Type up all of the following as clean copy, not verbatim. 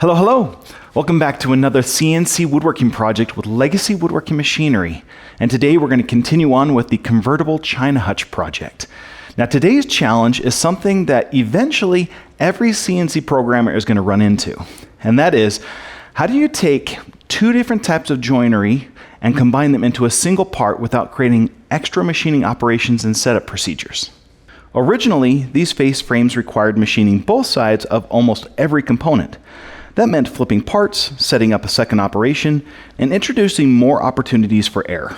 Hello, hello! Welcome back to another CNC woodworking project with legacy woodworking machinery. And today we're going to continue on with the Convertible China Hutch project. Now today's challenge is something that eventually every CNC programmer is going to run into. And that is, how do you take two different types of joinery and combine them into a single part without creating extra machining operations and setup procedures? Originally, these face frames required machining both sides of almost every component. That meant flipping parts, setting up a second operation, and introducing more opportunities for error.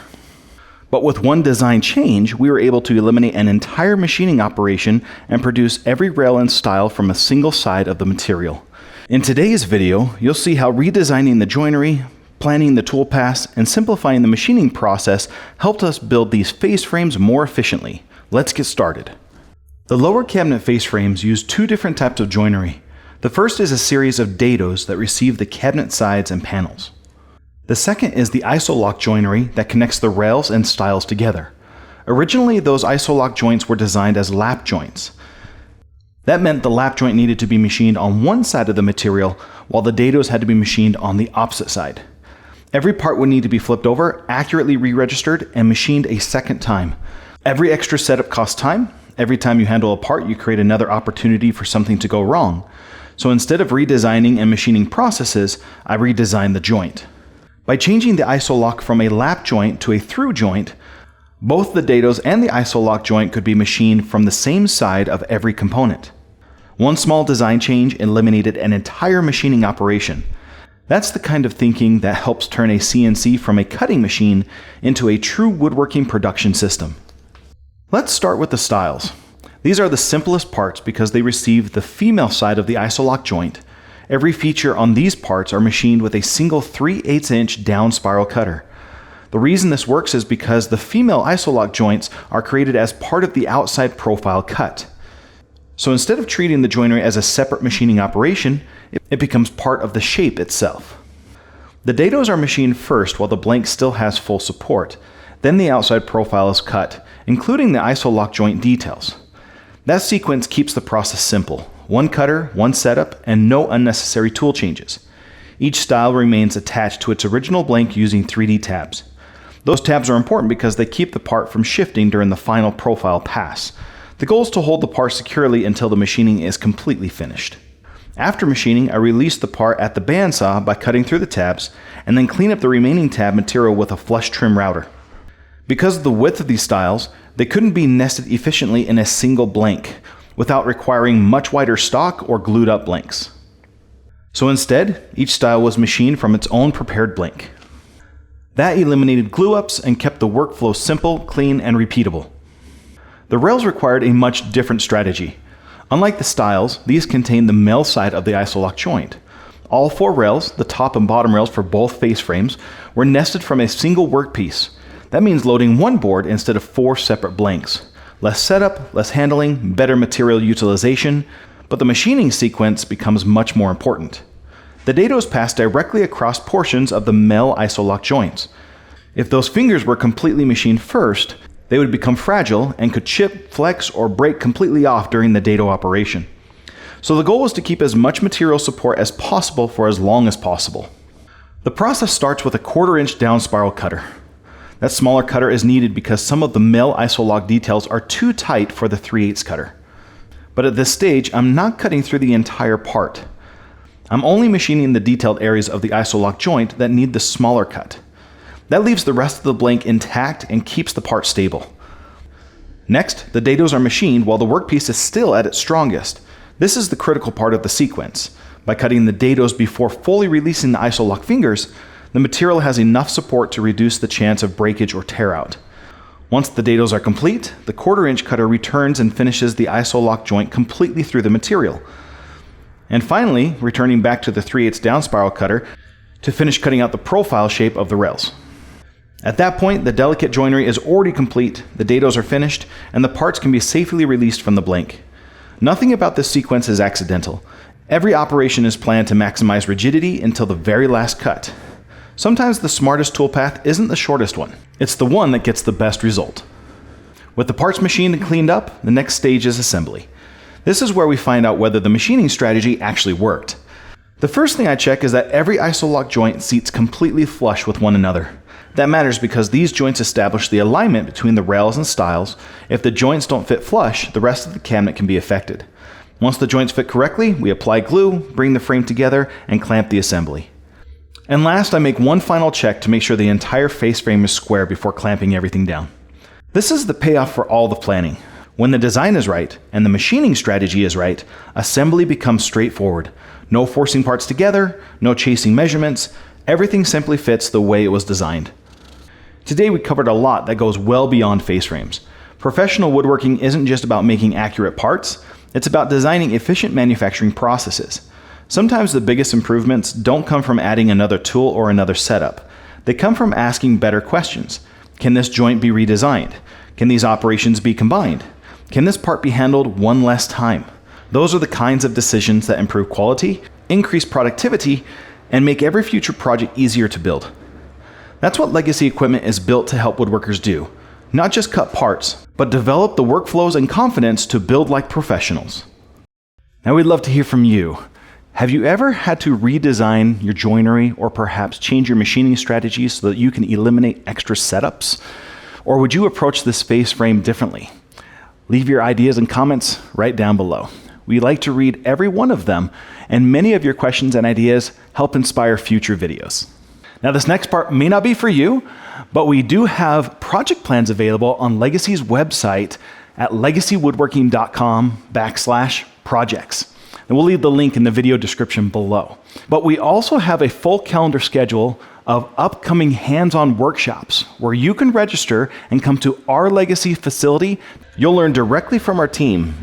But with one design change, we were able to eliminate an entire machining operation and produce every rail and stile from a single side of the material. In today's video, you'll see how redesigning the joinery, planning the toolpaths, and simplifying the machining process helped us build these face frames more efficiently. Let's get started. The lower cabinet face frames use two different types of joinery. The first is a series of dados that receive the cabinet sides and panels. The second is the isolock joinery that connects the rails and stiles together. Originally, those isolock joints were designed as lap joints. That meant the lap joint needed to be machined on one side of the material, while the dados had to be machined on the opposite side. Every part would need to be flipped over, accurately re-registered, and machined a second time. Every extra setup costs time. Every time you handle a part, you create another opportunity for something to go wrong. So instead of redesigning and machining processes, I redesigned the joint. By changing the isolock from a lap joint to a through joint, both the dados and the isolock joint could be machined from the same side of every component. One small design change eliminated an entire machining operation. That's the kind of thinking that helps turn a CNC from a cutting machine into a true woodworking production system. Let's start with the stiles. These are the simplest parts because they receive the female side of the isolock joint. Every feature on these parts are machined with a single 3/8 inch down spiral cutter. The reason this works is because the female isolock joints are created as part of the outside profile cut. So instead of treating the joinery as a separate machining operation, it becomes part of the shape itself. The dados are machined first while the blank still has full support. Then the outside profile is cut, including the isolock joint details. That sequence keeps the process simple. One cutter, one setup, and no unnecessary tool changes. Each stile remains attached to its original blank using 3D tabs. Those tabs are important because they keep the part from shifting during the final profile pass. The goal is to hold the part securely until the machining is completely finished. After machining, I release the part at the bandsaw by cutting through the tabs, and then clean up the remaining tab material with a flush trim router. Because of the width of these stiles, they couldn't be nested efficiently in a single blank without requiring much wider stock or glued up blanks. So instead, each stile was machined from its own prepared blank. That eliminated glue ups and kept the workflow simple, clean, and repeatable. The rails required a much different strategy. Unlike the stiles, these contain the male side of the isolock joint. All four rails, the top and bottom rails for both face frames, were nested from a single workpiece. That means loading one board instead of four separate blanks. Less setup, less handling, better material utilization, but the machining sequence becomes much more important. The dados pass directly across portions of the male isolock joints. If those fingers were completely machined first, they would become fragile and could chip, flex, or break completely off during the dado operation. So the goal was to keep as much material support as possible for as long as possible. The process starts with a 1/4 inch down spiral cutter. That smaller cutter is needed because some of the male isolock details are too tight for the 3/8 cutter. But at this stage, I'm not cutting through the entire part. I'm only machining the detailed areas of the isolock joint that need the smaller cut. That leaves the rest of the blank intact and keeps the part stable. Next, the dados are machined while the workpiece is still at its strongest. This is the critical part of the sequence. By cutting the dados before fully releasing the isolock fingers, the material has enough support to reduce the chance of breakage or tear out. Once the dados are complete, the 1/4 inch cutter returns and finishes the isolock joint completely through the material. And finally, returning back to the 3/8 down spiral cutter to finish cutting out the profile shape of the rails. At that point, the delicate joinery is already complete, the dados are finished, and the parts can be safely released from the blank. Nothing about this sequence is accidental. Every operation is planned to maximize rigidity until the very last cut. Sometimes the smartest toolpath isn't the shortest one. It's the one that gets the best result. With the parts machined and cleaned up, the next stage is assembly. This is where we find out whether the machining strategy actually worked. The first thing I check is that every isolock joint seats completely flush with one another. That matters because these joints establish the alignment between the rails and stiles. If the joints don't fit flush, the rest of the cabinet can be affected. Once the joints fit correctly, we apply glue, bring the frame together, and clamp the assembly. And last, I make one final check to make sure the entire face frame is square before clamping everything down. This is the payoff for all the planning. When the design is right and the machining strategy is right, assembly becomes straightforward. No forcing parts together, no chasing measurements, everything simply fits the way it was designed. Today we covered a lot that goes well beyond face frames. Professional woodworking isn't just about making accurate parts, it's about designing efficient manufacturing processes. Sometimes the biggest improvements don't come from adding another tool or another setup. They come from asking better questions. Can this joint be redesigned? Can these operations be combined? Can this part be handled one less time? Those are the kinds of decisions that improve quality, increase productivity, and make every future project easier to build. That's what legacy equipment is built to help woodworkers do. Not just cut parts, but develop the workflows and confidence to build like professionals. Now we'd love to hear from you. Have you ever had to redesign your joinery or perhaps change your machining strategy so that you can eliminate extra setups? Or would you approach this face frame differently? Leave your ideas and comments right down below. We like to read every one of them, and many of your questions and ideas help inspire future videos. Now this next part may not be for you, but we do have project plans available on Legacy's website at legacywoodworking.com/projects. And we'll leave the link in the video description below. But we also have a full calendar schedule of upcoming hands-on workshops where you can register and come to our Legacy facility. You'll learn directly from our team,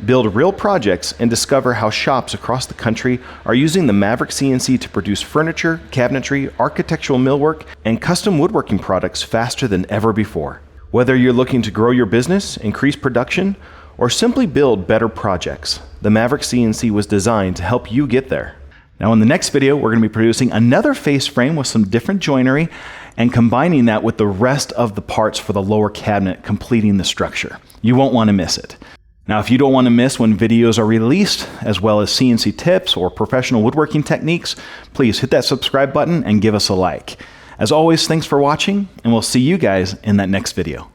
build real projects, and discover how shops across the country are using the Maverick CNC to produce furniture, cabinetry, architectural millwork, and custom woodworking products faster than ever before. Whether you're looking to grow your business, increase production, or simply build better projects, the Maverick CNC was designed to help you get there. Now in the next video, we're going to be producing another face frame with some different joinery and combining that with the rest of the parts for the lower cabinet, completing the structure. You won't want to miss it. Now, if you don't want to miss when videos are released, as well as CNC tips or professional woodworking techniques, please hit that subscribe button and give us a like. As always, thanks for watching, and we'll see you guys in that next video.